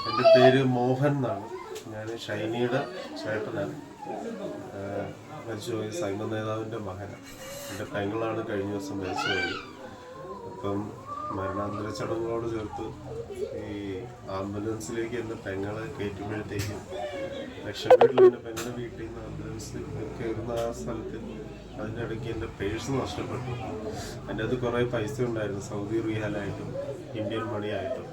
എൻ്റെ പേര് മോഹൻ എന്നാണ്. ഞാൻ ഷൈനിയുടെ ചേട്ടനാണ്. മരിച്ചുപോയ സൈമൺ നേതാവിൻ്റെ മകനാണ്. എൻ്റെ പെങ്ങളാണ് കഴിഞ്ഞ ദിവസം മരിച്ചുപോയി. അപ്പം മരണാന്തര ചടങ്ങുകളോട് ചേർത്ത് ഈ ആംബുലൻസിലേക്ക് എൻ്റെ പെങ്ങളെ കയറ്റുമ്പോഴത്തേക്കും ലക്ഷംവീട്ടിൽ എൻ്റെ പെങ്ങളുടെ വീട്ടിൽ നിന്ന് ആംബുലൻസ് കയറുന്ന ആ സ്ഥലത്ത് അതിൻ്റെ ഇടയ്ക്ക് എൻ്റെ പേഴ്സ് നഷ്ടപ്പെട്ടു. എൻ്റെ അത് കുറേ പൈസ ഉണ്ടായിരുന്നു, സൗദി റിയാലായിട്ടും ഇന്ത്യൻ മണിയായിട്ടും.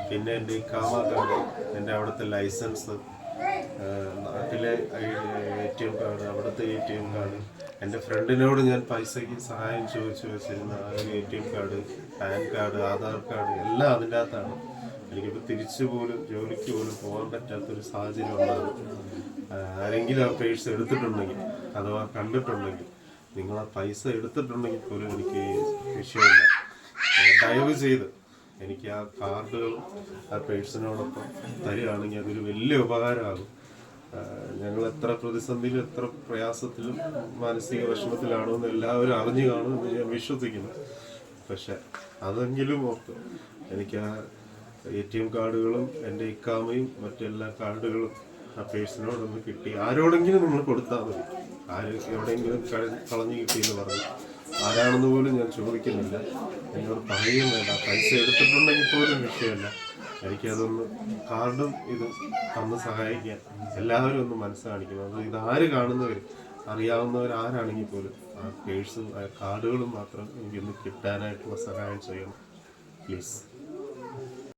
പിന്നെ എൻ്റെ ഈ കാമ കാർഡ്, എൻ്റെ അവിടുത്തെ ലൈസൻസ്, നാട്ടിലെ ATM കാർഡ്, അവിടുത്തെ ATM കാർഡ്, എൻ്റെ ഫ്രണ്ടിനോട് ഞാൻ പൈസയ്ക്ക് സഹായം ചോദിച്ചു വെച്ചിരുന്ന ആ ഒരു ATM card, pan card, Aadhaar card എല്ലാം അതിൻ്റെ അകത്താണ്. എനിക്കിപ്പോൾ തിരിച്ചു പോലും ജോലിക്ക് പോലും പോകാൻ പറ്റാത്തൊരു സാഹചര്യം ഉണ്ടാകും. ആരെങ്കിലും ആ പേഴ്സ് എടുത്തിട്ടുണ്ടെങ്കിൽ അഥവാ കണ്ടിട്ടുണ്ടെങ്കിൽ, നിങ്ങൾ ആ പൈസ എടുത്തിട്ടുണ്ടെങ്കിൽ പോലും എനിക്ക് വിഷയമില്ല. ദയവ് ചെയ്ത് എനിക്ക് ആ കാർഡുകളും ആ പേഴ്സിനോടൊപ്പം തരികയാണെങ്കിൽ അതൊരു വലിയ ഉപകാരമാകും. ഞങ്ങൾ എത്ര പ്രതിസന്ധിയിലും എത്ര പ്രയാസത്തിലും മാനസിക വിഷമത്തിലാണോ എന്ന് എല്ലാവരും അറിഞ്ഞു കാണുമെന്ന് ഞാൻ വിശ്വസിക്കുന്നു. പക്ഷെ അതെങ്കിലും ഓർത്ത് എനിക്ക് ആ ATM കാർഡുകളും എൻ്റെ ഇക്കാമയും മറ്റെല്ലാ കാർഡുകളും ആ പേഴ്സിനോടൊന്ന് കിട്ടി. ആരോടെങ്കിലും നിങ്ങൾ കൊടുത്താൽ മതി. എവിടെയെങ്കിലും കളഞ്ഞു കിട്ടിയെന്ന് പറഞ്ഞു ആരാണെന്ന് പോലും ഞാൻ ചോദിക്കുന്നില്ല. എന്നോട് പറയുകയും വേണ്ട. പൈസ എടുത്തിട്ടുണ്ടെങ്കിൽ പോലും വിഷയമല്ല. എനിക്കതൊന്ന് കാർഡും ഇതും തന്ന് സഹായിക്കാൻ എല്ലാവരും ഒന്ന് മനസ്സാണിക്കണം. അത് ഇതാര് കാണുന്നവരും അറിയാവുന്നവരാരാണെങ്കിൽ പോലും ആ പേഴ്സും ആ കാർഡുകളും മാത്രം എനിക്കൊന്ന് കിട്ടാനായിട്ടുള്ള സഹായം ചെയ്യണം, പ്ലീസ്.